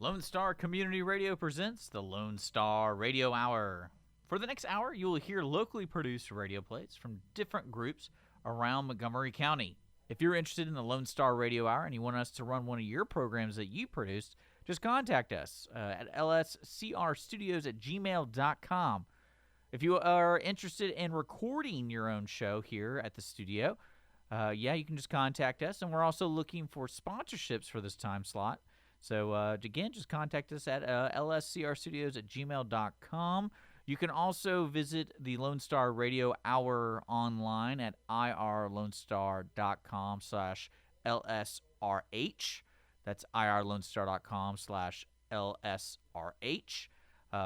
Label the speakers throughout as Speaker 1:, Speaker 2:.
Speaker 1: Lone Star Community Radio presents the Lone Star Radio Hour. For the next hour, you will hear locally produced radio plays from different groups around Montgomery County. If you're interested in the Lone Star Radio Hour and you want us to run one of your programs that you produced, just contact us at lscrstudios at gmail.com. If you are interested in recording your own show here at the studio, you can just contact us. And we're also looking for sponsorships for this time slot. So, again, just contact us at lscrstudios at gmail.com. You can also visit the Lone Star Radio Hour online at irlonestar.com/LSRH. That's irlonestar.com/LSRH.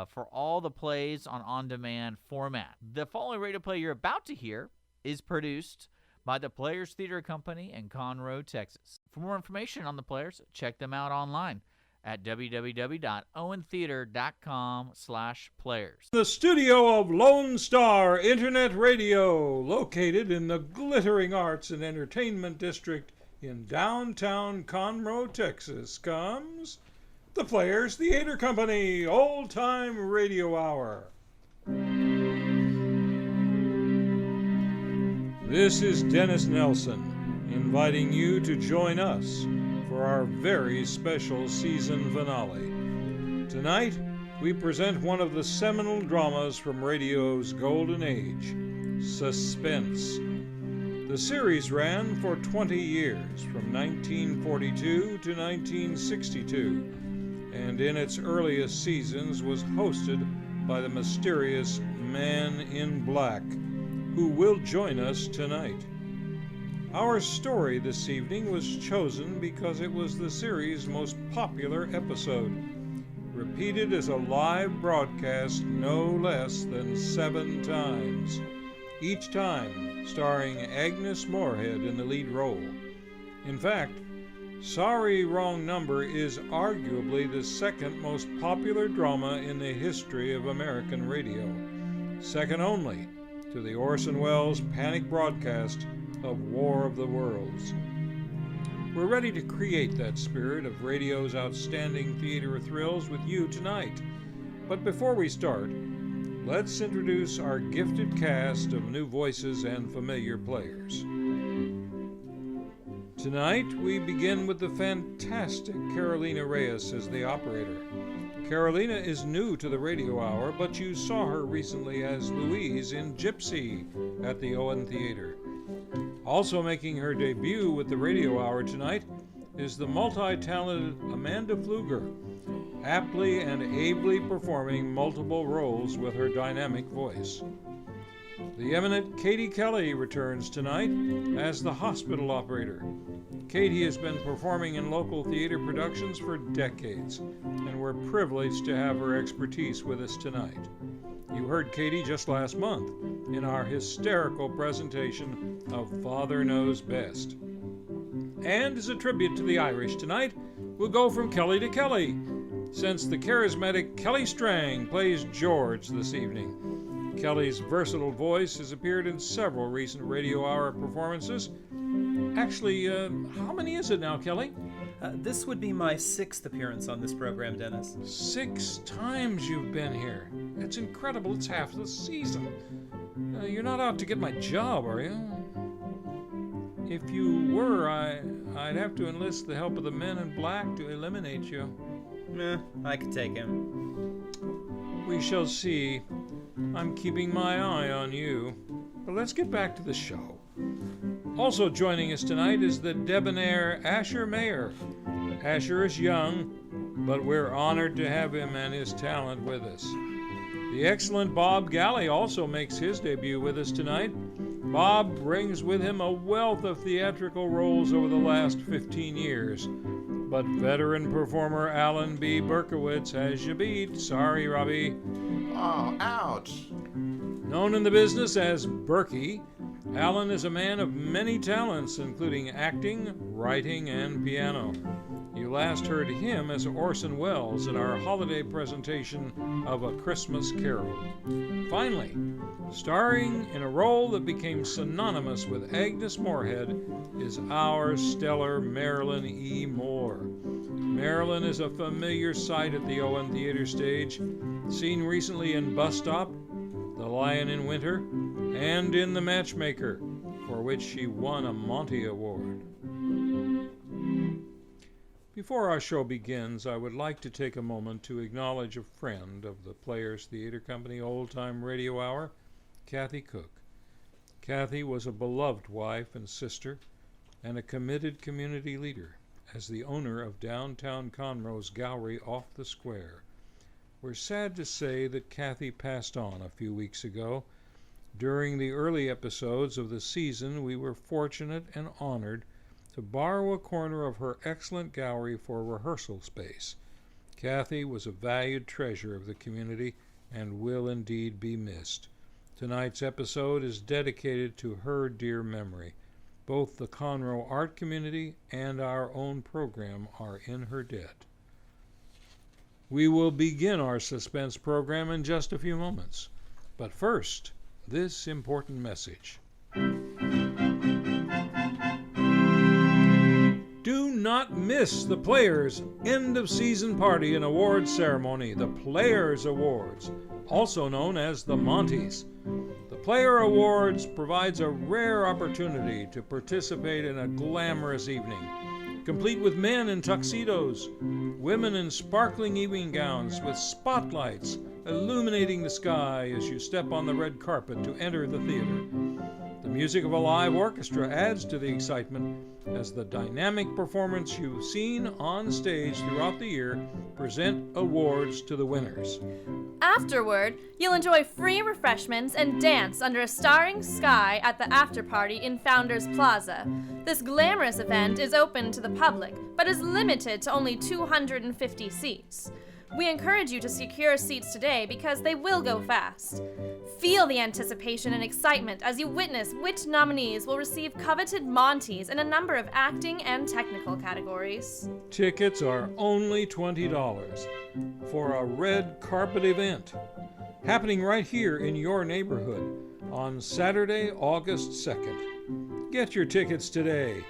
Speaker 1: For all the plays on on-demand format. The following radio play you're about to hear is produced by the Players Theater Company in Conroe, Texas. For more information on the Players, check them out online at www.owentheater.com/players.
Speaker 2: The studio of Lone Star Internet Radio, located in the glittering arts and entertainment district in downtown Conroe, Texas, comes the Players Theater Company Old Time Radio Hour. This is Dennis Nelson, inviting you to join us for our very special season finale. Tonight, we present one of the seminal dramas from radio's golden age, Suspense. The series ran for 20 years, from 1942 to 1962, and in its earliest seasons was hosted by the mysterious Man in Black, who will join us tonight. Our story this evening was chosen because it was the series' most popular episode, repeated as a live broadcast no less than 7 times, each time starring Agnes Moorehead in the lead role. In fact, Sorry Wrong Number is arguably the second most popular drama in the history of American radio, second only to the Orson Welles panic broadcast of War of the Worlds. We're ready to create that spirit of radio's outstanding theater thrills with you tonight. But before we start, let's introduce our gifted cast of new voices and familiar players. Tonight, we begin with the fantastic Carolina Reyes as the operator. Carolina is new to the radio hour, but you saw her recently as Louise in Gypsy at the Owen Theater. Also making her debut with the radio hour tonight is the multi-talented Amanda Pfluger, aptly and ably performing multiple roles with her dynamic voice. The eminent Katie Kelly returns tonight as the hospital operator. Katie has been performing in local theater productions for decades, and we're privileged to have her expertise with us tonight. You heard Katie just last month in our hysterical presentation of Father Knows Best. And as a tribute to the Irish tonight, we'll go from Kelly to Kelly, since the charismatic Kelly Strang plays George this evening. Kelly's versatile voice has appeared in several recent radio hour performances. Actually, how many is it now, Kelly?
Speaker 3: This would be my 6th appearance on this program, Dennis.
Speaker 2: 6 times you've been here. That's incredible. It's half the season. You're not out to get my job, are you? If you were, I'd have to enlist the help of the Men in Black to eliminate you.
Speaker 3: I could take him.
Speaker 2: We shall see. I'm keeping my eye on you. But let's get back to the show. Also joining us tonight is the debonair Asher Mayer. Asher is young, but we're honored to have him and his talent with us. The excellent Bob Galley also makes his debut with us tonight. Bob brings with him a wealth of theatrical roles over the last 15 years. But veteran performer Alan B. Berkowitz has you beat. Sorry, Robbie.
Speaker 4: Oh, ouch.
Speaker 2: Known in the business as Berkey, Alan is a man of many talents, including acting, writing, and piano. You last heard him as Orson Welles in our holiday presentation of A Christmas Carol. Finally, starring in a role that became synonymous with Agnes Moorehead, is our stellar Marilyn E. Moore. Marilyn is a familiar sight at the Owen Theater stage, seen recently in Bus Stop, The Lion in Winter, and in The Matchmaker, for which she won a Monty Award. Before our show begins, I would like to take a moment to acknowledge a friend of the Players Theater Company Old Time Radio Hour, Kathy Cook. Kathy was a beloved wife and sister and a committed community leader as the owner of downtown Conroe's Gallery off the square. We're sad to say that Kathy passed on a few weeks ago. During the early episodes of the season, we were fortunate and honored to borrow a corner of her excellent gallery for rehearsal space. Kathy was a valued treasure of the community and will indeed be missed. Tonight's episode is dedicated to her dear memory. Both the Conroe art community and our own program are in her debt. We will begin our suspense program in just a few moments. But first, this important message. Do not miss the Players' end-of-season party and awards ceremony, the Players Awards, also known as the Monties. The Player Awards provides a rare opportunity to participate in a glamorous evening, complete with men in tuxedos, women in sparkling evening gowns with spotlights illuminating the sky as you step on the red carpet to enter the theater. The music of a live orchestra adds to the excitement as the dynamic performance you've seen on stage throughout the year present awards to the winners.
Speaker 5: Afterward, you'll enjoy free refreshments and dance under a starry sky at the after party in Founders Plaza. This glamorous event is open to the public, but is limited to only 250 seats. We encourage you to secure seats today because they will go fast. Feel the anticipation and excitement as you witness which nominees will receive coveted Monties in a number of acting and technical categories.
Speaker 2: Tickets are only $20 for a red carpet event happening right here in your neighborhood on Saturday, August 2nd. Get your tickets today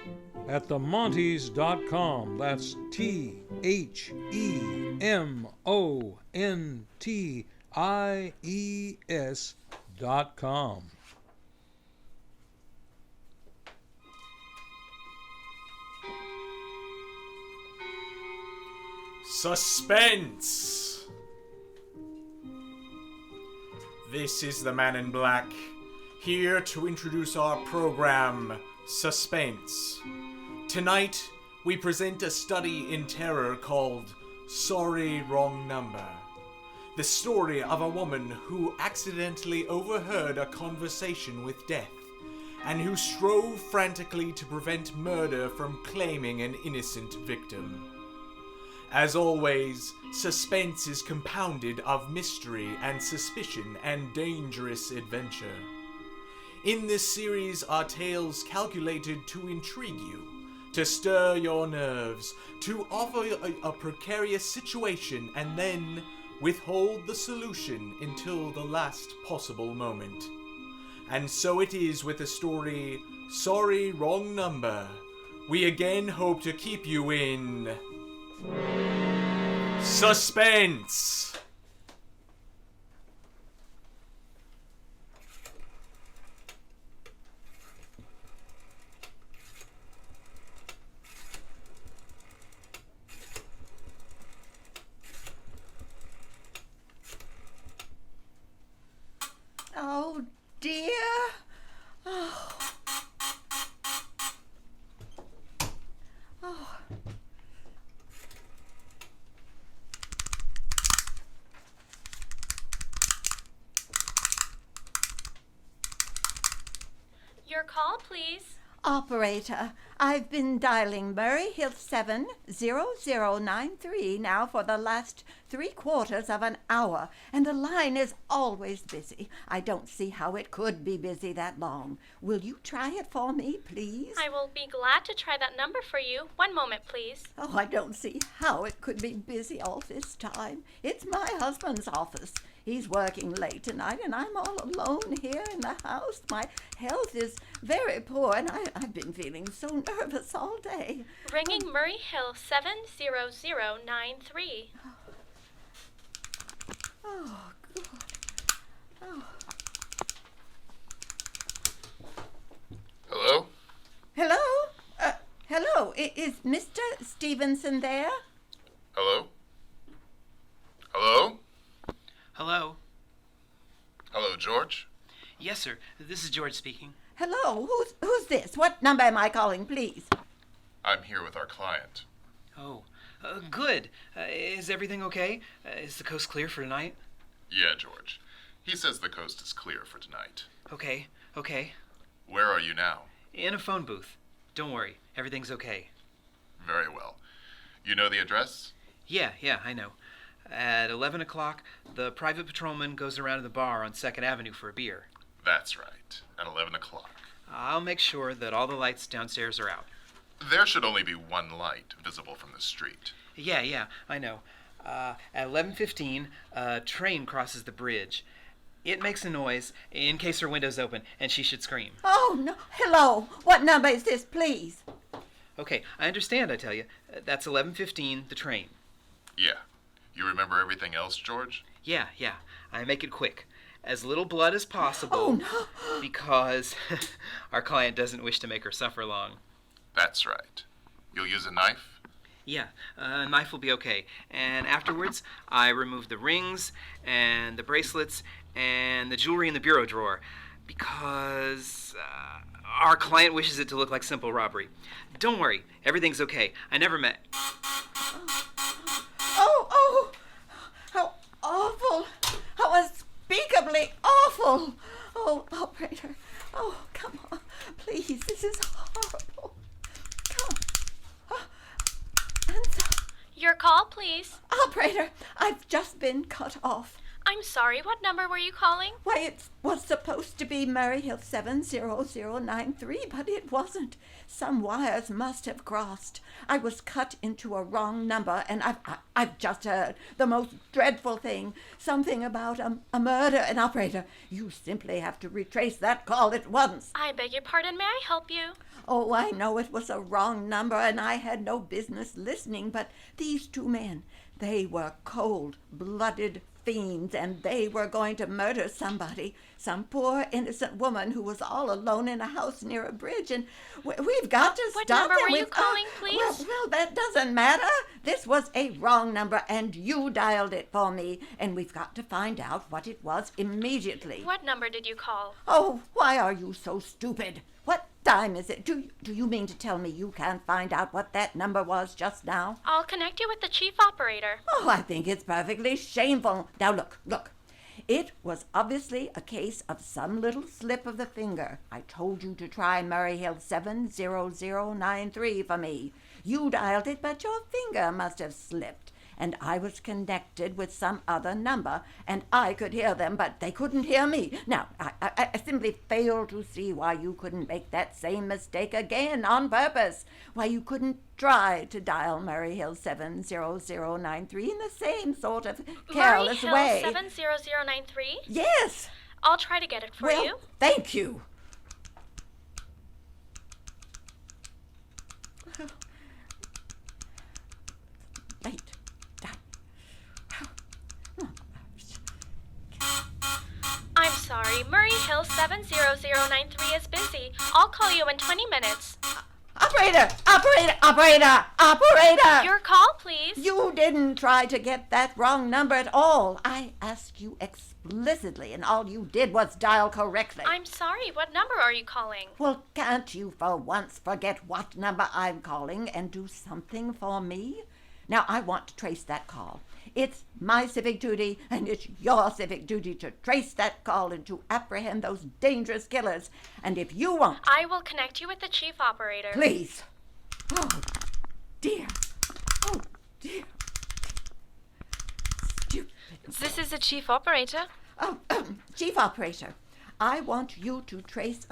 Speaker 2: at themonties.com. That's TheMonties.com.
Speaker 6: Suspense! This is the Man in Black, here to introduce our program, Suspense. Tonight, we present a study in terror called Sorry, Wrong Number. The story of a woman who accidentally overheard a conversation with death, and who strove frantically to prevent murder from claiming an innocent victim. As always, suspense is compounded of mystery and suspicion and dangerous adventure. In this series are tales calculated to intrigue you, to stir your nerves, to offer a precarious situation and then withhold the solution until the last possible moment. And so it is with the story Sorry, Wrong Number. We again hope to keep you in suspense.
Speaker 7: Oh dear. Oh. Oh.
Speaker 5: Your call, please.
Speaker 7: Operator, I've been dialing Murray Hill 70093 now for the last 3/4 of an hour, and the line is always busy. I don't see how it could be busy that long. Will you try it for me, please?
Speaker 5: I will be glad to try that number for you. One moment, please.
Speaker 7: Oh, I don't see how it could be busy all this time. It's my husband's office. He's working late tonight, and I'm all alone here in the house. My health is very poor, and I've been feeling so nervous all day.
Speaker 5: Ringing Murray Hill 70093.
Speaker 7: Oh, good. Oh.
Speaker 4: Hello?
Speaker 7: Hello? Hello. Is Mr. Stevenson there?
Speaker 4: Hello? Hello?
Speaker 8: Hello?
Speaker 4: Hello, George?
Speaker 8: Yes, sir. This is George speaking.
Speaker 7: Hello. Who's this? What number am I calling, please?
Speaker 4: I'm here with our client.
Speaker 8: Oh, good. Is everything okay? Is the coast clear for tonight?
Speaker 4: Yeah, George. He says the coast is clear for tonight.
Speaker 8: Okay.
Speaker 4: Where are you now?
Speaker 8: In a phone booth. Don't worry. Everything's okay.
Speaker 4: Very well. You know the address?
Speaker 8: Yeah, I know. At 11 o'clock, the private patrolman goes around to the bar on 2nd Avenue for a beer.
Speaker 4: That's right. At 11 o'clock.
Speaker 8: I'll make sure that all the lights downstairs are out.
Speaker 4: There should only be one light visible from the street.
Speaker 8: Yeah, I know. At 11:15, a train crosses the bridge. It makes a noise in case her window's open, and she should scream.
Speaker 7: Oh, no. Hello. What number is this, please?
Speaker 8: Okay, I understand, I tell you. That's 11:15, the train.
Speaker 4: Yeah. You remember everything else, George?
Speaker 8: Yeah. I make it quick. As little blood as possible.
Speaker 7: Oh, no.
Speaker 8: Because our client doesn't wish to make her suffer long.
Speaker 4: That's right. You'll use a knife?
Speaker 8: Yeah, a knife will be okay. And afterwards, I remove the rings and the bracelets and the jewelry in the bureau drawer. Because our client wishes it to look like simple robbery. Don't worry, everything's okay. I never met...
Speaker 7: Oh, how awful. How unspeakably awful. Oh, operator. Oh, come on. Please, this is horrible. Come. Answer.
Speaker 5: Your call, please.
Speaker 7: Operator, I've just been cut off.
Speaker 5: I'm sorry, what number were you calling?
Speaker 7: Why, it was supposed to be Murray Hill 70093, but it wasn't. Some wires must have crossed. I was cut into a wrong number, and I've just heard the most dreadful thing. Something about a murder. And operator, you simply have to retrace that call at once.
Speaker 5: I beg your pardon, may I help you?
Speaker 7: Oh, I know it was a wrong number, and I had no business listening, but these two men, they were cold-blooded fiends, and they were going to murder somebody, some poor innocent woman who was all alone in a house near a bridge, and we've got to
Speaker 5: What
Speaker 7: stop them.
Speaker 5: number were you calling, please?
Speaker 7: Well, that doesn't matter. This was a wrong number, and you dialed it for me, and we've got to find out what it was immediately.
Speaker 5: What number did you call?
Speaker 7: Oh, why are you so stupid? What time is it? Do you mean to tell me you can't find out what that number was just now?
Speaker 5: I'll connect you with the chief operator.
Speaker 7: Oh, I think it's perfectly shameful. Now, look. It was obviously a case of some little slip of the finger. I told you to try Murray Hill 70093 for me. You dialed it, but your finger must have slipped. And I was connected with some other number, and I could hear them, but they couldn't hear me. Now, I simply fail to see why you couldn't make that same mistake again on purpose. Why you couldn't try to dial Murray Hill 70093 in the same sort of careless way.
Speaker 5: Murray Hill 70093?
Speaker 7: Yes.
Speaker 5: I'll try to get it for you.
Speaker 7: Thank you. Wait.
Speaker 5: I'm sorry, Murray Hill 70093 is busy. I'll call you in 20 minutes.
Speaker 7: Operator!
Speaker 5: Your call, please.
Speaker 7: You didn't try to get that wrong number at all. I asked you explicitly, and all you did was dial correctly.
Speaker 5: I'm sorry, what number are you calling?
Speaker 7: Well, can't you for once forget what number I'm calling and do something for me? Now, I want to trace that call. It's my civic duty, and it's your civic duty to trace that call and to apprehend those dangerous killers. And if you won't...
Speaker 5: I will connect you with the chief operator.
Speaker 7: Please. Oh, dear. Oh, dear. Stupid.
Speaker 5: This is the chief operator.
Speaker 7: Oh, Chief Operator, I want you to trace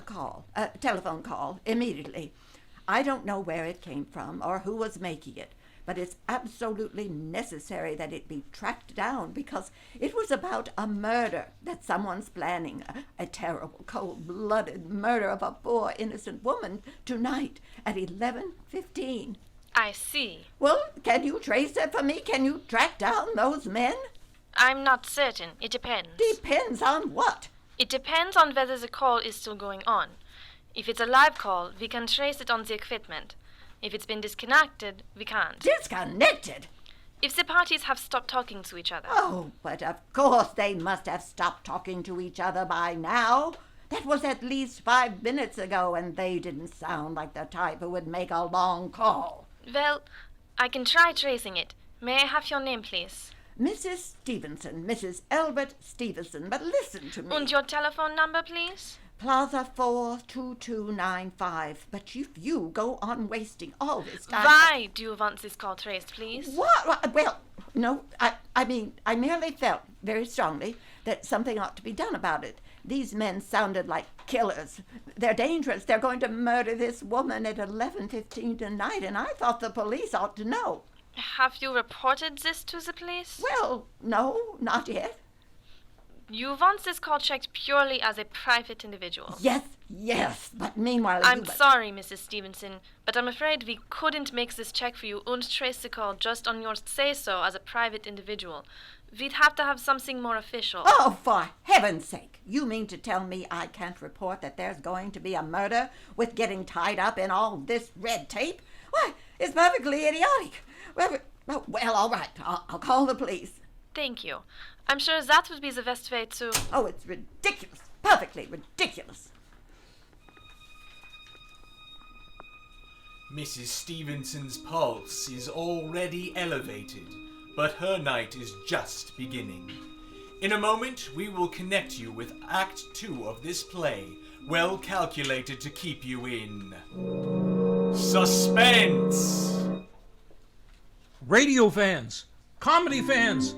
Speaker 7: a telephone call, immediately. I don't know where it came from or who was making it, but it's absolutely necessary that it be tracked down because it was about a murder that someone's planning, a terrible, cold-blooded murder of a poor, innocent woman tonight at 11:15.
Speaker 5: I see.
Speaker 7: Well, can you trace that for me? Can you track down those men?
Speaker 5: I'm not certain. It depends.
Speaker 7: Depends on what?
Speaker 5: It depends on whether the call is still going on. If it's a live call, we can trace it on the equipment. If it's been disconnected, we can't.
Speaker 7: Disconnected?
Speaker 5: If the parties have stopped talking to each other.
Speaker 7: Oh, but of course they must have stopped talking to each other by now. That was at least 5 minutes ago, and they didn't sound like the type who would make a long call.
Speaker 5: Well, I can try tracing it. May I have your name, please?
Speaker 7: Mrs. Stevenson, Mrs. Elbert Stevenson, but listen to me.
Speaker 5: And your telephone number, please?
Speaker 7: Plaza 42295. But if you go on wasting all this time...
Speaker 5: Why do you want this call traced, please?
Speaker 7: What? Well, no, I mean, I merely felt very strongly that something ought to be done about it. These men sounded like killers. They're dangerous. They're going to murder this woman at 11:15 tonight, and I thought the police ought to know.
Speaker 5: Have you reported this to the police?
Speaker 7: Well, no, not yet.
Speaker 5: You want this call checked purely as a private individual.
Speaker 7: Yes, but meanwhile...
Speaker 5: I'm sorry, Mrs. Stevenson, but I'm afraid we couldn't make this check for you and trace the call just on your say-so as a private individual. We'd have to have something more official.
Speaker 7: Oh, for heaven's sake! You mean to tell me I can't report that there's going to be a murder with getting tied up in all this red tape? Why, it's perfectly idiotic. Well, all right. I'll call the police.
Speaker 5: Thank you. I'm sure that would be the best way to...
Speaker 7: Oh, it's ridiculous. Perfectly ridiculous.
Speaker 6: Mrs. Stevenson's pulse is already elevated, but her night is just beginning. In a moment, we will connect you with Act 2 of this play, well calculated to keep you in suspense.
Speaker 2: Radio fans, comedy fans,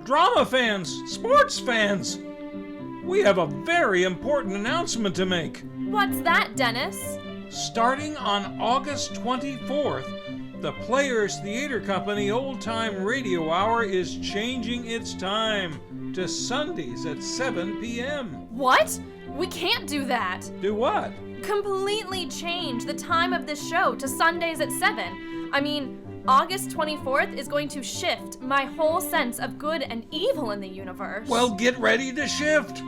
Speaker 2: drama fans, sports fans. We have a very important announcement to make.
Speaker 5: What's that, Dennis?
Speaker 2: Starting on August 24th, the Players Theater Company Old Time Radio Hour is changing its time to Sundays at 7 p.m.
Speaker 5: What? We can't do that.
Speaker 2: Do what?
Speaker 5: Completely change the time of this show to Sundays at 7. I mean, August 24th is going to shift my whole sense of good and evil in the universe.
Speaker 2: Well, get ready to shift.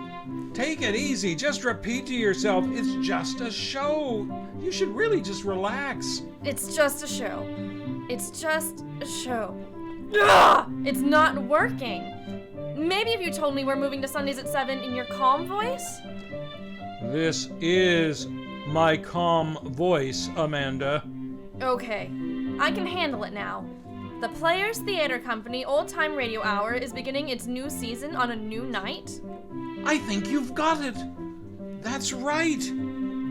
Speaker 2: Take it easy. Just repeat to yourself, it's just a show. You should really just relax.
Speaker 5: It's just a show. It's just a show. Ugh! It's not working. Maybe if you told me we're moving to Sundays at 7 in your calm voice?
Speaker 2: This is my calm voice, Amanda.
Speaker 5: Okay, I can handle it now. The Players Theater Company Old Time Radio Hour is beginning its new season on a new night.
Speaker 2: I think you've got it. That's right.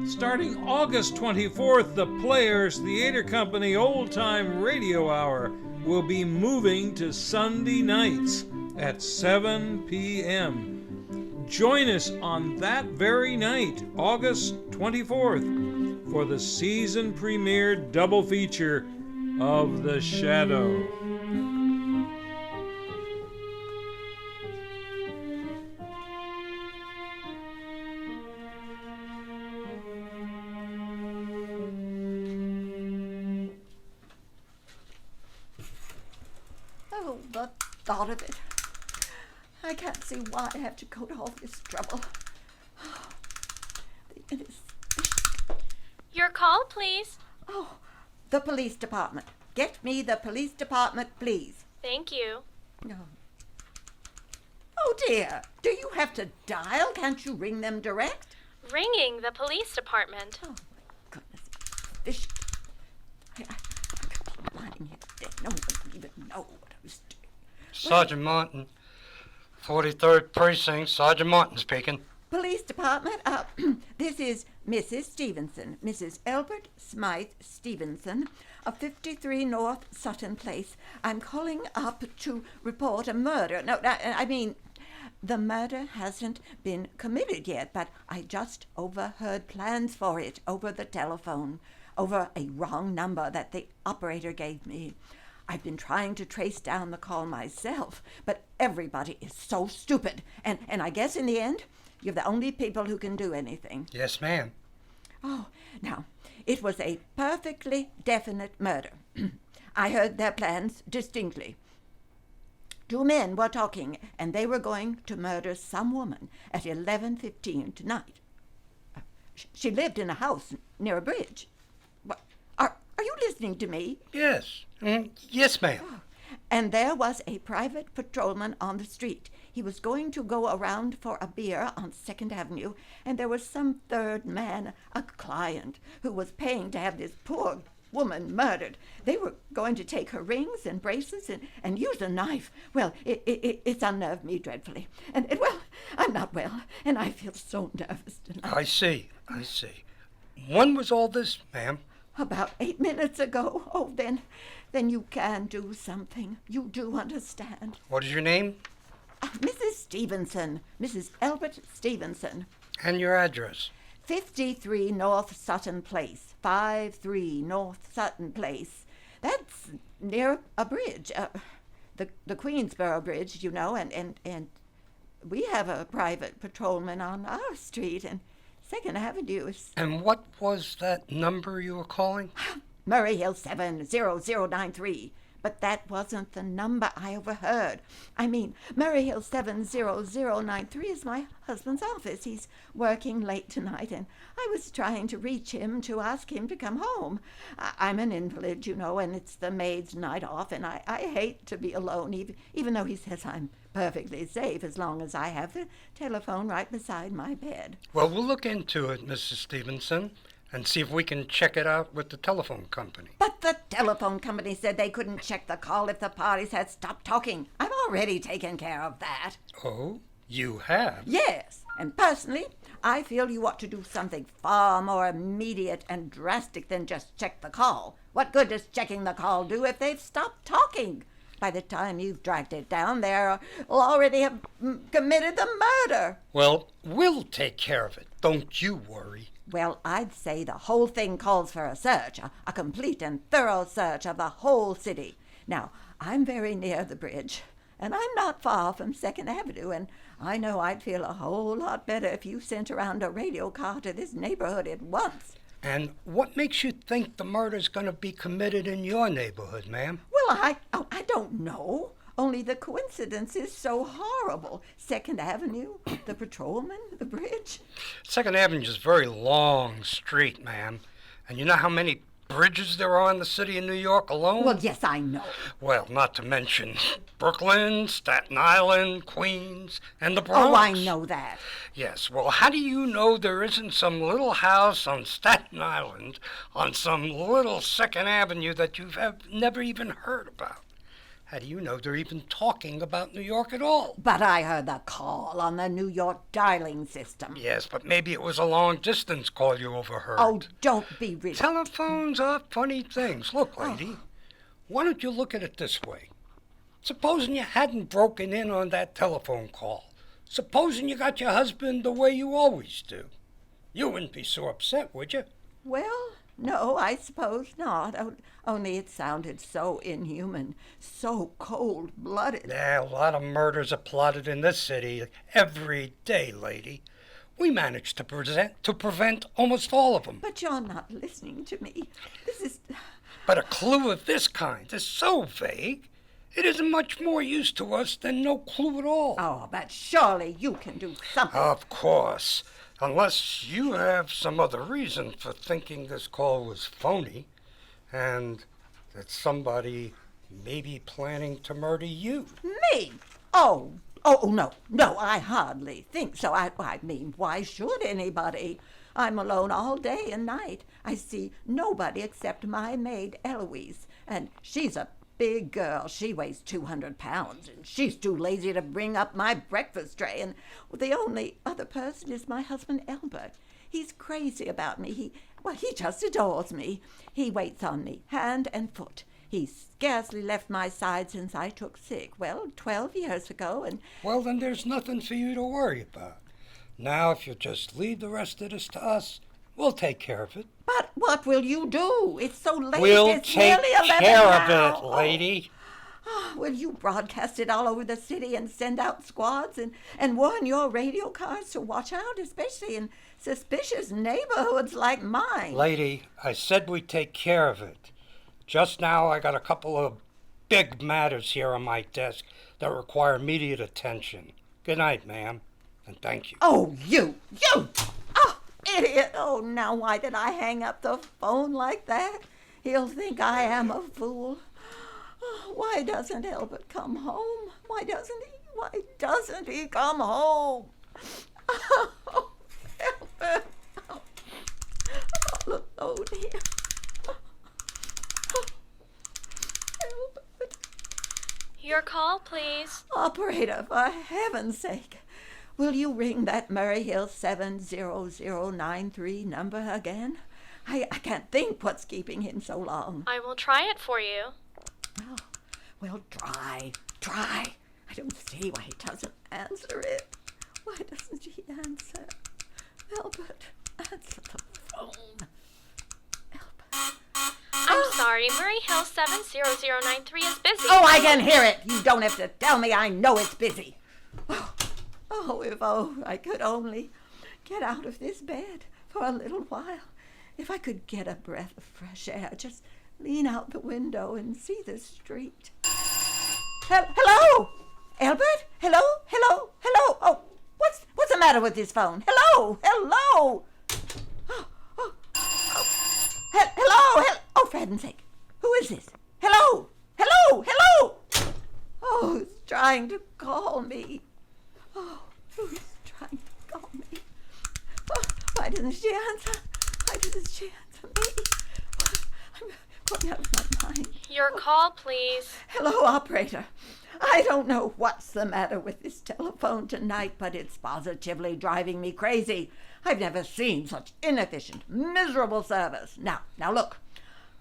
Speaker 2: Starting August 24th, the Players Theater Company Old Time Radio Hour will be moving to Sunday nights at 7 p.m. Join us on that very night, August 24th, for the season premiere double feature of The Shadow.
Speaker 7: Oh, the thought of it. I can't see why I have to go to all this trouble. It is...
Speaker 5: Your call, please.
Speaker 7: Oh, the police department. Get me the police department, please.
Speaker 5: Thank you.
Speaker 7: No. Oh, dear. Do you have to dial? Can't you ring them direct?
Speaker 5: Ringing the police department.
Speaker 7: Oh, my goodness. This... I could be lying here. No one would even know what I was doing.
Speaker 9: Sergeant Martin. 43rd Precinct, Sergeant Martin speaking.
Speaker 7: Police Department, this is Mrs. Stevenson, Mrs. Albert Smythe Stevenson, of 53 North Sutton Place. I'm calling up to report a murder. No, I mean, the murder hasn't been committed yet, but I just overheard plans for it over the telephone, over a wrong number that the operator gave me. I've been trying to trace down the call myself, but everybody is so stupid. And I guess in the end, you're the only people who can do anything.
Speaker 9: Yes, ma'am.
Speaker 7: Oh, now, it was a perfectly definite murder. I heard their plans distinctly. 2 men were talking, and they were going to murder some woman at 11:15 tonight. She lived in a house near a bridge. Are you listening to me?
Speaker 9: Yes. Yes, ma'am.
Speaker 7: And there was a private patrolman on the street. He was going to go around for a beer on 2nd Avenue, and there was some third man, a client, who was paying to have this poor woman murdered. They were going to take her rings and bracelets and use a knife. Well, it's unnerved me dreadfully. And well, I'm not well, and I feel so nervous tonight.
Speaker 9: I see. When was all this, ma'am?
Speaker 7: About 8 minutes ago. Oh, then you can do something. You do understand.
Speaker 9: What is your name?
Speaker 7: Mrs. Stevenson. Mrs. Albert Stevenson.
Speaker 9: And your address?
Speaker 7: 53 North Sutton Place. 53 North Sutton Place. That's near a bridge. The Queensboro Bridge, you know, and we have a private patrolman on our street, and 2nd Avenue is...
Speaker 9: And what was that number you were calling?
Speaker 7: Murray Hill 70093. But that wasn't the number I overheard. I mean, Murray Hill 70093 is my husband's office. He's working late tonight, and I was trying to reach him to ask him to come home. I'm an invalid, you know, and it's the maid's night off, and I hate to be alone, even though he says I'm perfectly safe as long as I have the telephone right beside my bed.
Speaker 9: Well, we'll look into it, Mrs. Stevenson, and see if we can check it out with the telephone company.
Speaker 7: But the telephone company said they couldn't check the call if the parties had stopped talking. I've already taken care of that.
Speaker 9: Oh, you have?
Speaker 7: Yes, and personally, I feel you ought to do something far more immediate and drastic than just check the call. What good does checking the call do if they've stopped talking? By the time you've dragged it down, they'll already have committed the murder.
Speaker 9: Well, we'll take care of it. Don't you worry.
Speaker 7: Well, I'd say the whole thing calls for a search, a complete and thorough search of the whole city. Now, I'm very near the bridge, and I'm not far from 2nd Avenue, and I know I'd feel a whole lot better if you sent around a radio car to this neighborhood at once.
Speaker 9: And what makes you think the murder's going to be committed in your neighborhood, ma'am?
Speaker 7: Well, I don't know. Only the coincidence is so horrible. 2nd Avenue, the patrolman, the bridge.
Speaker 9: 2nd Avenue is a very long street, ma'am. And you know how many bridges there are in the city of New York alone?
Speaker 7: Well, yes, I know.
Speaker 9: Well, not to mention Brooklyn, Staten Island, Queens, and the Bronx.
Speaker 7: Oh, I know that.
Speaker 9: Yes, well, how do you know there isn't some little house on Staten Island on some little 2nd Avenue that you've never even heard about? How do you know they're even talking about New York at all?
Speaker 7: But I heard the call on the New York dialing system.
Speaker 9: Yes, but maybe it was a long-distance call you overheard.
Speaker 7: Oh, don't be ridiculous.
Speaker 9: Telephones are funny things. Look, lady, why don't you look at it this way? Supposing you hadn't broken in on that telephone call. Supposing you got your husband the way you always do. You wouldn't be so upset, would you?
Speaker 7: Well, no, I suppose not. Only it sounded so inhuman, so cold-blooded.
Speaker 9: Yeah, a lot of murders are plotted in this city every day, lady. We managed to prevent almost all of them.
Speaker 7: But you're not listening to me. This is...
Speaker 9: But a clue of this kind is so vague, it isn't much more use to us than no clue at all.
Speaker 7: Oh, but surely you can do something.
Speaker 9: Of course. Unless you have some other reason for thinking this call was phony, and that somebody may be planning to murder you.
Speaker 7: Me? Oh, no, I hardly think so. I mean, why should anybody? I'm alone all day and night. I see nobody except my maid, Eloise, and she's a big girl. She weighs 200 pounds, and she's too lazy to bring up my breakfast tray. And the only other person is my husband, Albert. He's crazy about me. He just adores me. He waits on me, hand and foot. He's scarcely left my side since I took sick. 12 years ago, and...
Speaker 9: Well, then there's nothing for you to worry about. Now, if you just leave the rest of this to us, we'll take care of it.
Speaker 7: But what will you do? It's so late.
Speaker 9: We'll
Speaker 7: it's
Speaker 9: take
Speaker 7: nearly 11
Speaker 9: care
Speaker 7: now.
Speaker 9: of it, lady.
Speaker 7: Will you broadcast it all over the city and send out squads and warn your radio cars to watch out, especially in suspicious neighborhoods like mine?
Speaker 9: Lady, I said we'd take care of it. Just now I got a couple of big matters here on my desk that require immediate attention. Good night, ma'am, and thank you.
Speaker 7: Oh, you! Oh, idiot! Oh, now why did I hang up the phone like that? He'll think I am a fool. Oh, why doesn't Albert come home? Why doesn't he come home? Oh, Albert! Oh, I'm all alone here. Albert.
Speaker 5: Your call, please.
Speaker 7: Operator, for heaven's sake, will you ring that Murray Hill 70093 number again? I can't think what's keeping him so long.
Speaker 5: I will try it for you.
Speaker 7: Oh, well, try. I don't see why he doesn't answer it. Why doesn't he answer? Albert, answer the phone. Albert.
Speaker 5: I'm sorry, Murray Hill 70093 is busy.
Speaker 7: Oh, I can hear it. You don't have to tell me. I know it's busy. If I could only get out of this bed for a little while. If I could get a breath of fresh air, just lean out the window and see the street. Hello? Albert? Hello? Oh, what's the matter with this phone? Hello? Hello, for heaven's sake. Who is this? Hello? Oh, who's trying to call me? Oh, who's trying to call me? Oh, why doesn't she answer me? I'm going out of my mind.
Speaker 5: Your call, please.
Speaker 7: Hello, operator. I don't know what's the matter with this telephone tonight, but it's positively driving me crazy. I've never seen such inefficient, miserable service. Now look,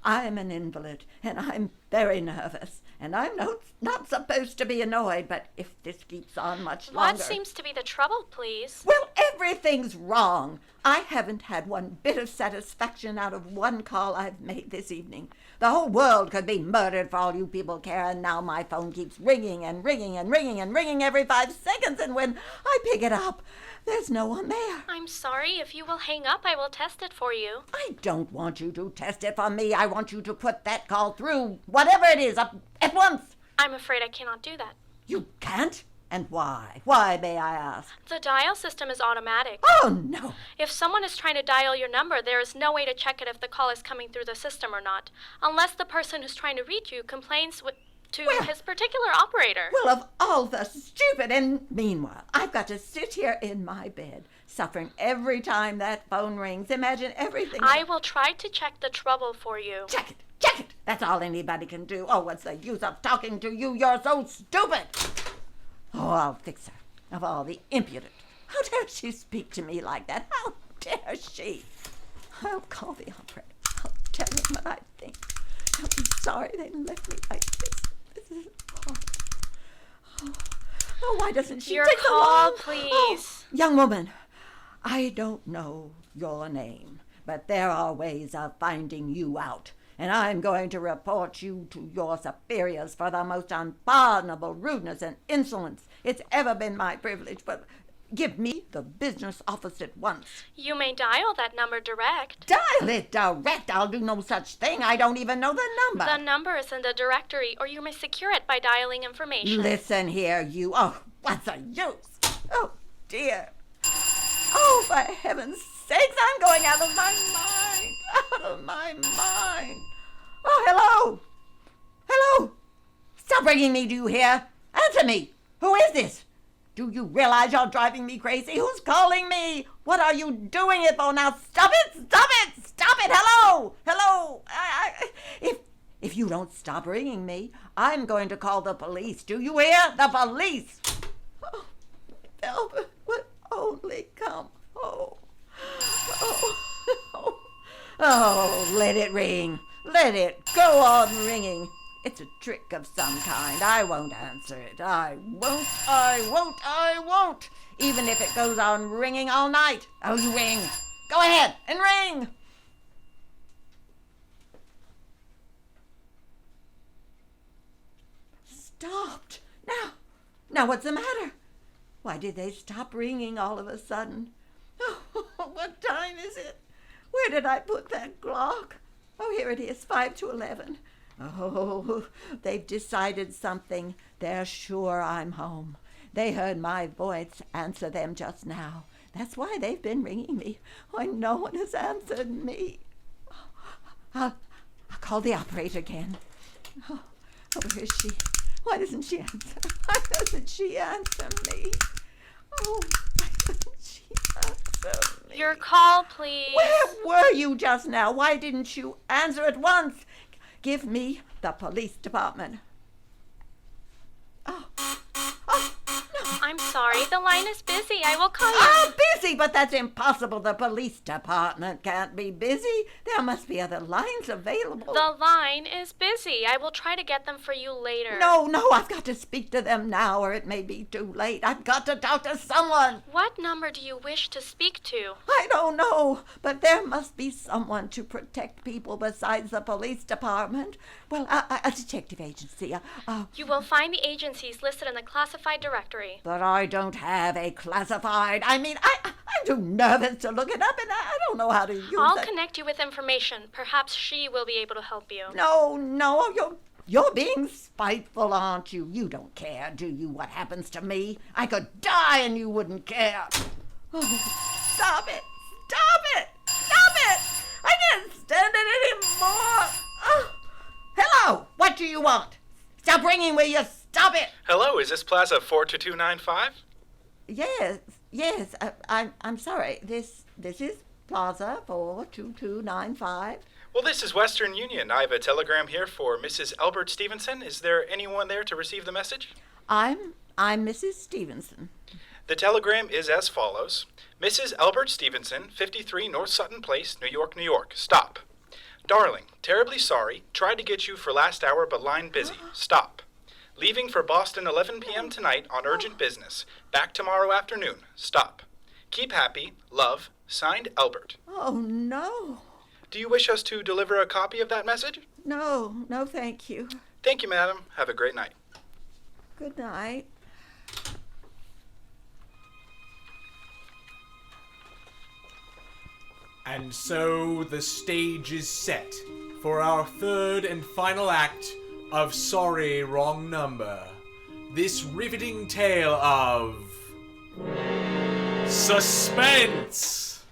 Speaker 7: I'm an invalid, and I'm very nervous, and I'm not supposed to be annoyed, but if this keeps on much longer...
Speaker 5: What seems to be the trouble, please?
Speaker 7: Well, everything's wrong. I haven't had one bit of satisfaction out of one call I've made this evening. The whole world could be murdered for all you people care, and now my phone keeps ringing and ringing and ringing and ringing every 5 seconds, and when I pick it up, there's no one there.
Speaker 5: I'm sorry. If you will hang up, I will test it for you.
Speaker 7: I don't want you to test it for me. I want you to put that call through, whatever it is, up at once.
Speaker 5: I'm afraid I cannot do that.
Speaker 7: You can't? And why? Why, may I ask?
Speaker 5: The dial system is automatic.
Speaker 7: Oh, no.
Speaker 5: If someone is trying to dial your number, there is no way to check it if the call is coming through the system or not, unless the person who's trying to reach you complains to his particular operator.
Speaker 7: Well, of all the stupid, and meanwhile, I've got to sit here in my bed, suffering every time that phone rings. Imagine everything.
Speaker 5: I will try to check the trouble for you.
Speaker 7: Check it. That's all anybody can do. Oh, what's the use of talking to you? You're so stupid. Oh, I'll fix her. Of all the impudent. How dare she speak to me like that? How dare she? I'll call the operator. I'll tell him what I think. I'll be sorry they left me like this. This is horrible. Oh, why doesn't she
Speaker 5: Your
Speaker 7: take the
Speaker 5: call,
Speaker 7: long...
Speaker 5: please.
Speaker 7: Oh, young woman, I don't know your name, but there are ways of finding you out. And I'm going to report you to your superiors for the most unpardonable rudeness and insolence it's ever been my privilege. But give me the business office at once.
Speaker 5: You may dial that number direct.
Speaker 7: Dial it direct? I'll do no such thing. I don't even know the number.
Speaker 5: The number is in the directory, or you may secure it by dialing information.
Speaker 7: Listen here, you. Oh, what's the use? Oh, dear. Oh, for heaven's sakes, I'm going out of my mind. Out of my mind. Oh, hello. Stop ringing me, do you hear? Answer me. Who is this? Do you realize you're driving me crazy? Who's calling me? What are you doing it for now? Stop it. Hello. If you don't stop ringing me, I'm going to call the police. Do you hear? The police! Oh, Velvet would only come home. Oh, let it ring. Let it go on ringing. It's a trick of some kind. I won't answer it. I won't. Even if it goes on ringing all night. Oh, you ring. Go ahead and ring. Stopped. Now what's the matter? Why did they stop ringing all of a sudden? Oh, what time is it? Where did I put that clock? Oh, here it is, 5 to 11. Oh, they've decided something. They're sure I'm home. They heard my voice answer them just now. That's why they've been ringing me. Why, no one has answered me. I'll call the operator again. Oh, where is she? Why doesn't she answer? Why doesn't she answer me? Oh, why doesn't she answer me?
Speaker 5: Your call, please.
Speaker 7: Where were you just now? Why didn't you answer at once? Give me the police department. Oh, no.
Speaker 5: I'm sorry, the line is busy. I will call you.
Speaker 7: Oh, busy, but that's impossible. The police department can't be busy. There must be other lines available.
Speaker 5: The line is busy. I will try to get them for you later.
Speaker 7: No, I've got to speak to them now, or it may be too late. I've got to talk to someone.
Speaker 5: What number do you wish to speak to?
Speaker 7: I don't know, but there must be someone to protect people besides the police department. Well, a detective agency.
Speaker 5: You will find the agencies listed in the classified directory.
Speaker 7: But I don't have a classified. I'm too nervous to look it up, and I don't know how to use it.
Speaker 5: I'll connect you with information. Perhaps she will be able to help you.
Speaker 7: No, you're being spiteful, aren't you? You don't care, do you, what happens to me? I could die and you wouldn't care. Oh, stop it! I can't stand it anymore. Oh. Hello, what do you want? Stop ringing, will you? Stop it!
Speaker 10: Hello, is this Plaza 42295?
Speaker 7: Yes. I'm sorry. This is Plaza 42295.
Speaker 10: Well, this is Western Union. I have a telegram here for Mrs. Albert Stevenson. Is there anyone there to receive the message?
Speaker 7: I'm Mrs. Stevenson.
Speaker 10: The telegram is as follows. Mrs. Albert Stevenson, 53 North Sutton Place, New York, New York. Stop. Darling, terribly sorry. Tried to get you for last hour, but line busy. Stop. Leaving for Boston 11 p.m. tonight on urgent business. Back tomorrow afternoon. Stop. Keep happy. Love. Signed, Albert.
Speaker 7: Oh, no.
Speaker 10: Do you wish us to deliver a copy of that message?
Speaker 7: No, thank you.
Speaker 10: Thank you, madam. Have a great night.
Speaker 7: Good night.
Speaker 6: And so the stage is set for our third and final act of Sorry, Wrong Number. This riveting tale of suspense.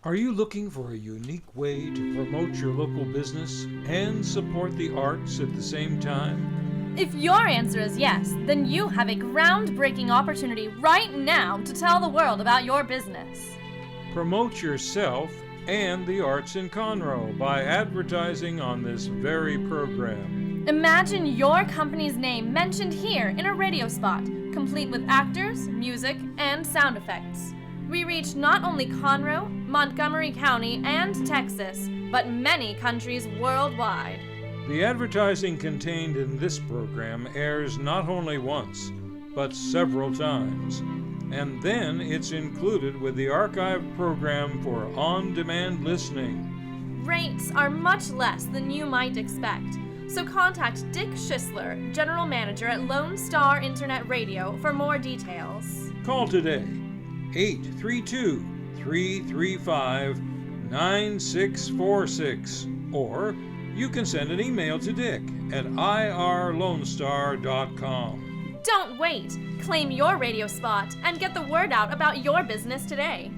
Speaker 2: Are you looking for a unique way to promote your local business and support the arts at the same time?
Speaker 5: If your answer is yes, then you have a groundbreaking opportunity right now to tell the world about your business.
Speaker 2: Promote yourself and the arts in Conroe by advertising on this very program.
Speaker 5: Imagine your company's name mentioned here in a radio spot, complete with actors, music, and sound effects. We reach not only Conroe, Montgomery County, and Texas, but many countries worldwide.
Speaker 2: The advertising contained in this program airs not only once, but several times. And then it's included with the archive program for on-demand listening.
Speaker 5: Rates are much less than you might expect. So contact Dick Schisler, General Manager at Lone Star Internet Radio, for more details.
Speaker 2: Call today, 832-335-9646, or you can send an email to Dick at irlonestar.com.
Speaker 5: Don't wait! Claim your radio spot and get the word out about your business today.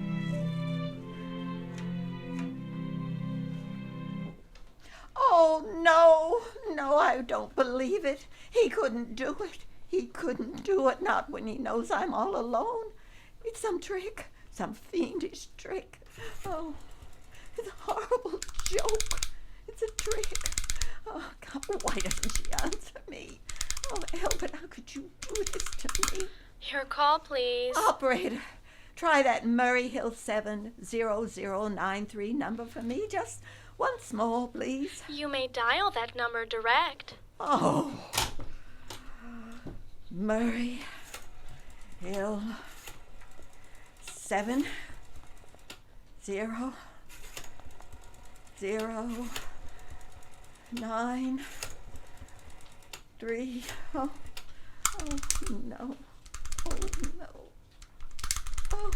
Speaker 7: Oh, no, I don't believe it. He couldn't do it. He couldn't do it, not when he knows I'm all alone. It's some trick, some fiendish trick. Oh, it's a horrible joke. It's a trick. Oh, God, why doesn't she answer me? Oh, Albert, how could you do this to me?
Speaker 5: Your call, please.
Speaker 7: Operator, try that Murray Hill 70093 number for me. Just once more, please.
Speaker 5: You may dial that number direct.
Speaker 7: Oh. Murray Hill 70093. Oh, no. Oh, no. Oh.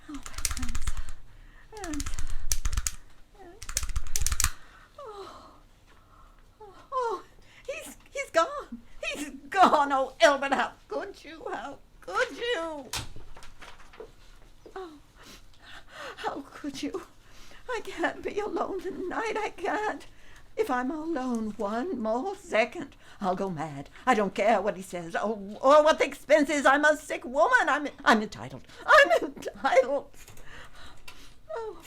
Speaker 7: Oh, answer. Oh, he's gone. He's gone. Oh, Elvin, how could you? How could you? Oh, how could you? I can't be alone tonight. I can't. If I'm alone one more second, I'll go mad. I don't care what he says or what the expense is. I'm a sick woman. I'm entitled. I'm entitled. Oh,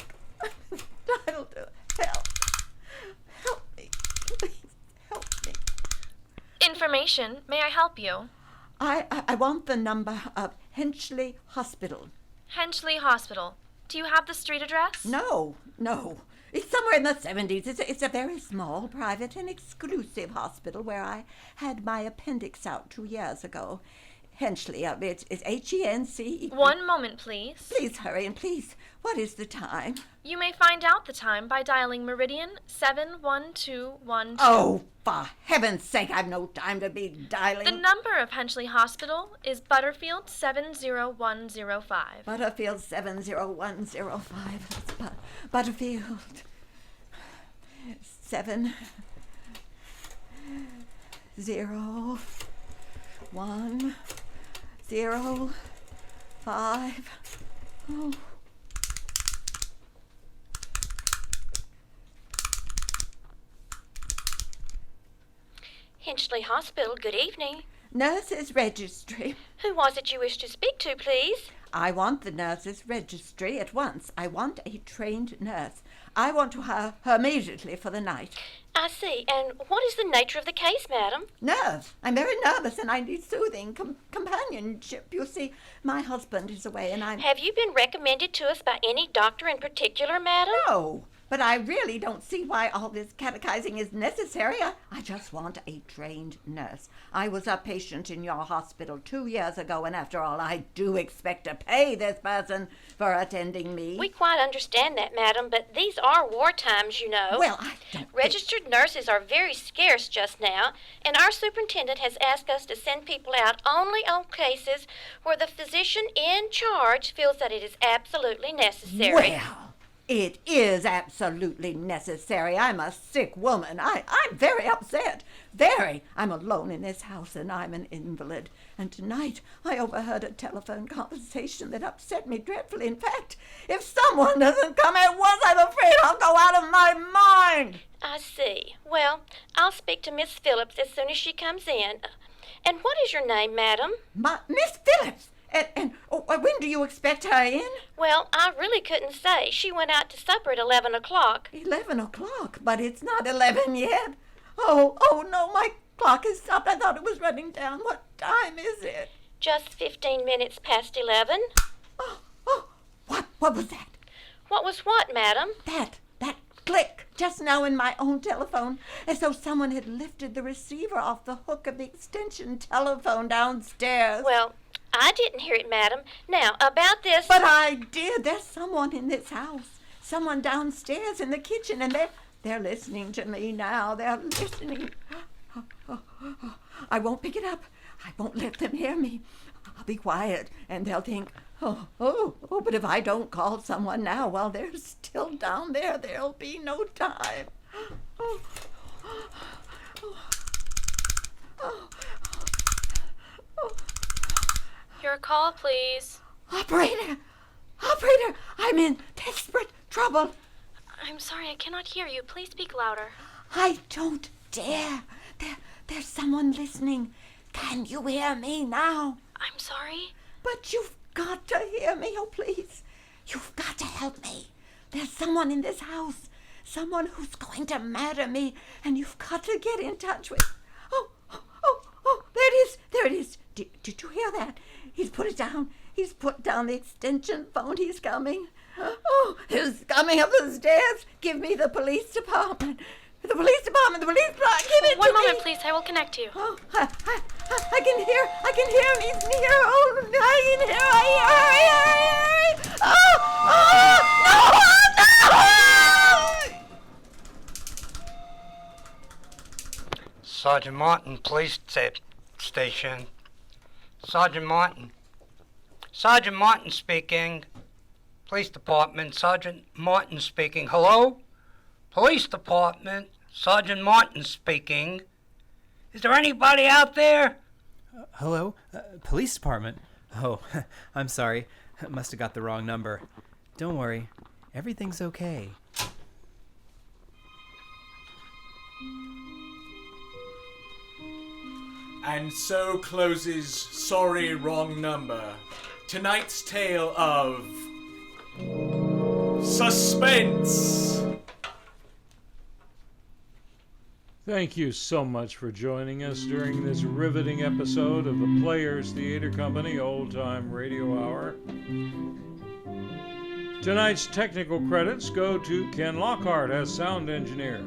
Speaker 7: I'm entitled to help. Help me. Please help me.
Speaker 5: Information. May I help you?
Speaker 7: I want the number of Henchley Hospital.
Speaker 5: Henchley Hospital. Do you have the street address?
Speaker 7: No. It's somewhere in the 70s. It's a very small, private, and exclusive hospital where I had my appendix out 2 years ago. Henchley, it's H-E-N-C.
Speaker 5: 1 moment, please.
Speaker 7: Please hurry, and please, what is the time?
Speaker 5: You may find out the time by dialing Meridian 71212.
Speaker 7: Oh, for heaven's sake, I've no time to be dialing.
Speaker 5: The number of Henchley Hospital is Butterfield 70105.
Speaker 7: Butterfield 70105. That's Butterfield 70105. Oh.
Speaker 11: Henchley Hospital, good evening.
Speaker 7: Nurses Registry.
Speaker 11: Who was it you wish to speak to, please?
Speaker 7: I want the nurses registry at once. I want a trained nurse. I want to hire her immediately for the night.
Speaker 11: I see. And what is the nature of the case, madam?
Speaker 7: Nerves. I'm very nervous and I need soothing companionship. You see, my husband is away and I'm...
Speaker 11: Have you been recommended to us by any doctor in particular, madam?
Speaker 7: No, but I really don't see why all this catechizing is necessary. I just want a trained nurse. I was a patient in your hospital 2 years ago, and after all, I do expect to pay this person for attending me.
Speaker 11: We quite understand that, madam, but these are war times, you know.
Speaker 7: Well, I don't...
Speaker 11: Registered nurses are very scarce just now, and our superintendent has asked us to send people out only on cases where the physician in charge feels that it is absolutely necessary.
Speaker 7: Well, it is absolutely necessary. I'm a sick woman. I'm very upset. Very. I'm alone in this house and I'm an invalid. And tonight I overheard a telephone conversation that upset me dreadfully. In fact, if someone doesn't come at once, I'm afraid I'll go out of my mind.
Speaker 11: I see. Well, I'll speak to Miss Phillips as soon as she comes in. And what is your name, madam?
Speaker 7: Miss Phillips. And when do you expect her in?
Speaker 11: Well, I really couldn't say. She went out to supper at 11 o'clock.
Speaker 7: 11 o'clock? But it's not 11 yet. Oh, no, my clock has stopped. I thought it was running down. What time is it?
Speaker 11: Just 15 minutes past 11.
Speaker 7: What was that?
Speaker 11: What was what, madam?
Speaker 7: That click just now in my own telephone, as though someone had lifted the receiver off the hook of the extension telephone downstairs.
Speaker 11: Well, I didn't hear it, madam. Now, about this...
Speaker 7: But I did. There's someone in this house. Someone downstairs in the kitchen, and they're listening to me now. They're listening. I won't pick it up. I won't let them hear me. I'll be quiet, and they'll think, but if I don't call someone now while they're still down there, there'll be no time.
Speaker 5: Your call, please.
Speaker 7: Operator, I'm in desperate trouble.
Speaker 5: I'm sorry, I cannot hear you. Please speak louder.
Speaker 7: I don't dare. There's someone listening. Can you hear me now?
Speaker 5: I'm sorry?
Speaker 7: But you've got to hear me, oh please. You've got to help me. There's someone in this house. Someone who's going to murder me, and you've got to get in touch with... Oh, there it is. Did you hear that? He's put it down. He's put down the extension phone. He's coming. Oh, he's coming up the stairs. Give me the police department. The police department. Give it
Speaker 5: One
Speaker 7: to
Speaker 5: moment,
Speaker 7: me.
Speaker 5: please. I will connect you.
Speaker 7: Oh, I can hear him. He's near. Oh, I can hear. No!
Speaker 9: Sergeant Martin, Police Station. Sergeant Martin. Sergeant Martin speaking. Police Department. Sergeant Martin speaking. Hello? Police Department. Sergeant Martin speaking. Is there anybody out there?
Speaker 3: Hello? Police Department? Oh, I'm sorry. Must have got the wrong number. Don't worry. Everything's okay.
Speaker 6: And so closes Sorry, Wrong Number. Tonight's tale of... suspense!
Speaker 2: Thank you so much for joining us during this riveting episode of the Players Theater Company Old Time Radio Hour. Tonight's technical credits go to Ken Lockhart as sound engineer.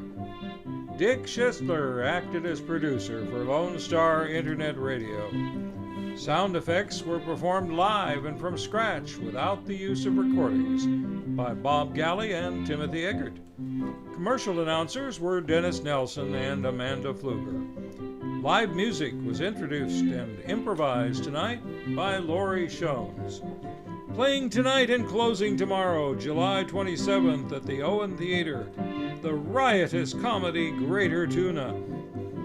Speaker 2: Dick Schistler acted as producer for Lone Star Internet Radio. Sound effects were performed live and from scratch without the use of recordings by Bob Galley and Timothy Eggert. Commercial announcers were Dennis Nelson and Amanda Pfluger. Live music was introduced and improvised tonight by Laurie Shones. Playing tonight and closing tomorrow, July 27th at the Owen Theater, the riotous comedy Greater Tuna.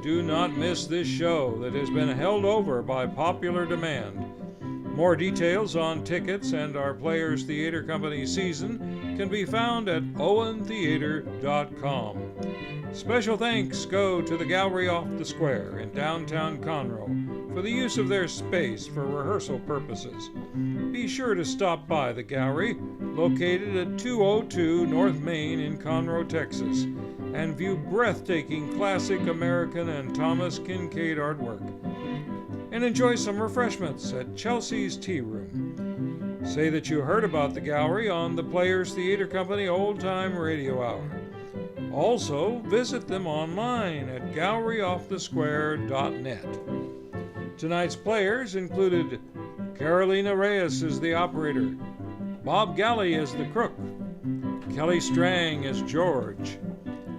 Speaker 2: Do not miss this show that has been held over by popular demand. More details on tickets and our Players Theater Company season can be found at owentheater.com. Special thanks go to the Gallery Off the Square in downtown Conroe for the use of their space for rehearsal purposes. Be sure to stop by the gallery, located at 202 North Main in Conroe, Texas, and view breathtaking classic American and Thomas Kincaid artwork. And enjoy some refreshments at Chelsea's Tea Room. Say that you heard about the gallery on the Players Theater Company Old Time Radio Hour. Also, visit them online at galleryoffthesquare.net. Tonight's players included Carolina Reyes as the operator, Bob Galley as the crook, Kelly Strang as George,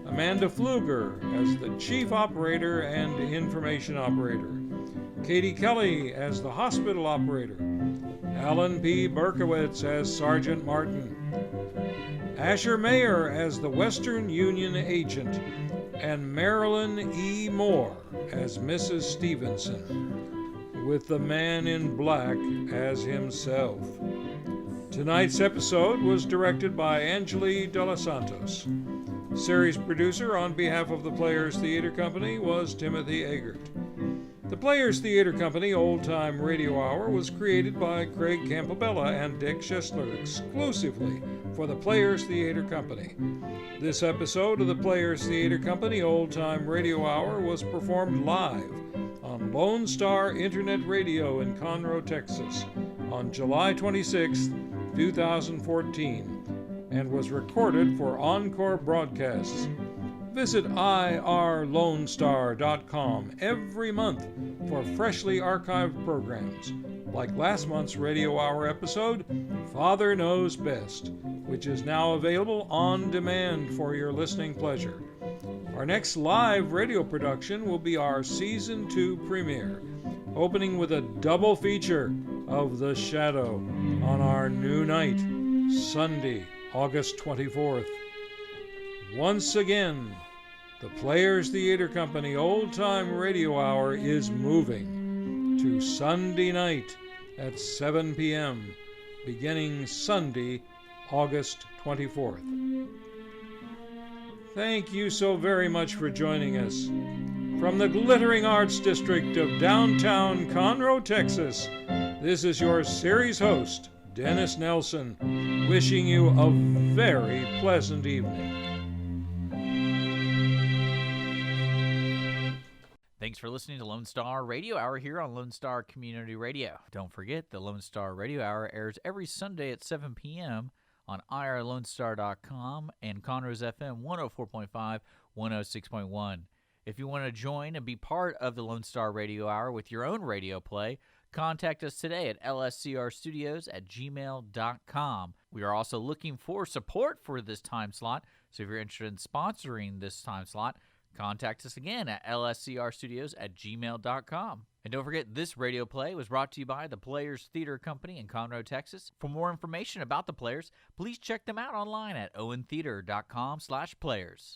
Speaker 2: Amanda Pfluger as the chief operator and information operator, Katie Kelly as the hospital operator, Alan P. Berkowitz as Sergeant Martin, Asher Mayer as the Western Union agent, and Marilyn E. Moore as Mrs. Stevenson, with the man in black as himself. Tonight's episode was directed by Angeli De Los Santos. Series producer on behalf of the Players Theater Company was Timothy Eggert. The Players Theater Company Old Time Radio Hour was created by Craig Campobella and Dick Schistler exclusively for the Players Theater Company. This episode of the Players Theater Company Old Time Radio Hour was performed live on Lone Star Internet Radio in Conroe, Texas on July 26, 2014, and was recorded for encore broadcasts. Visit irlonestar.com every month for freshly archived programs, like last month's Radio Hour episode, Father Knows Best, which is now available on demand for your listening pleasure. Our next live radio production will be our Season 2 premiere, opening with a double feature of The Shadow on our new night, Sunday, August 24th. Once again, the Players Theater Company Old Time Radio Hour is moving to Sunday night at 7 p.m., beginning Sunday, August 24th. Thank you so very much for joining us. From the glittering arts district of downtown Conroe, Texas, this is your series host, Dennis Nelson, wishing you a very pleasant evening.
Speaker 1: Thanks for listening to Lone Star Radio Hour here on Lone Star Community Radio. Don't forget, the Lone Star Radio Hour airs every Sunday at 7 p.m. on irlonestar.com and Conroe's FM 104.5, 106.1. If you want to join and be part of the Lone Star Radio Hour with your own radio play, contact us today at lscrstudios@gmail.com. We are also looking for support for this time slot, so if you're interested in sponsoring this time slot, contact us again at lscrstudios@gmail.com. And don't forget, this radio play was brought to you by the Players Theater Company in Conroe, Texas. For more information about the Players, please check them out online at owentheater.com/players.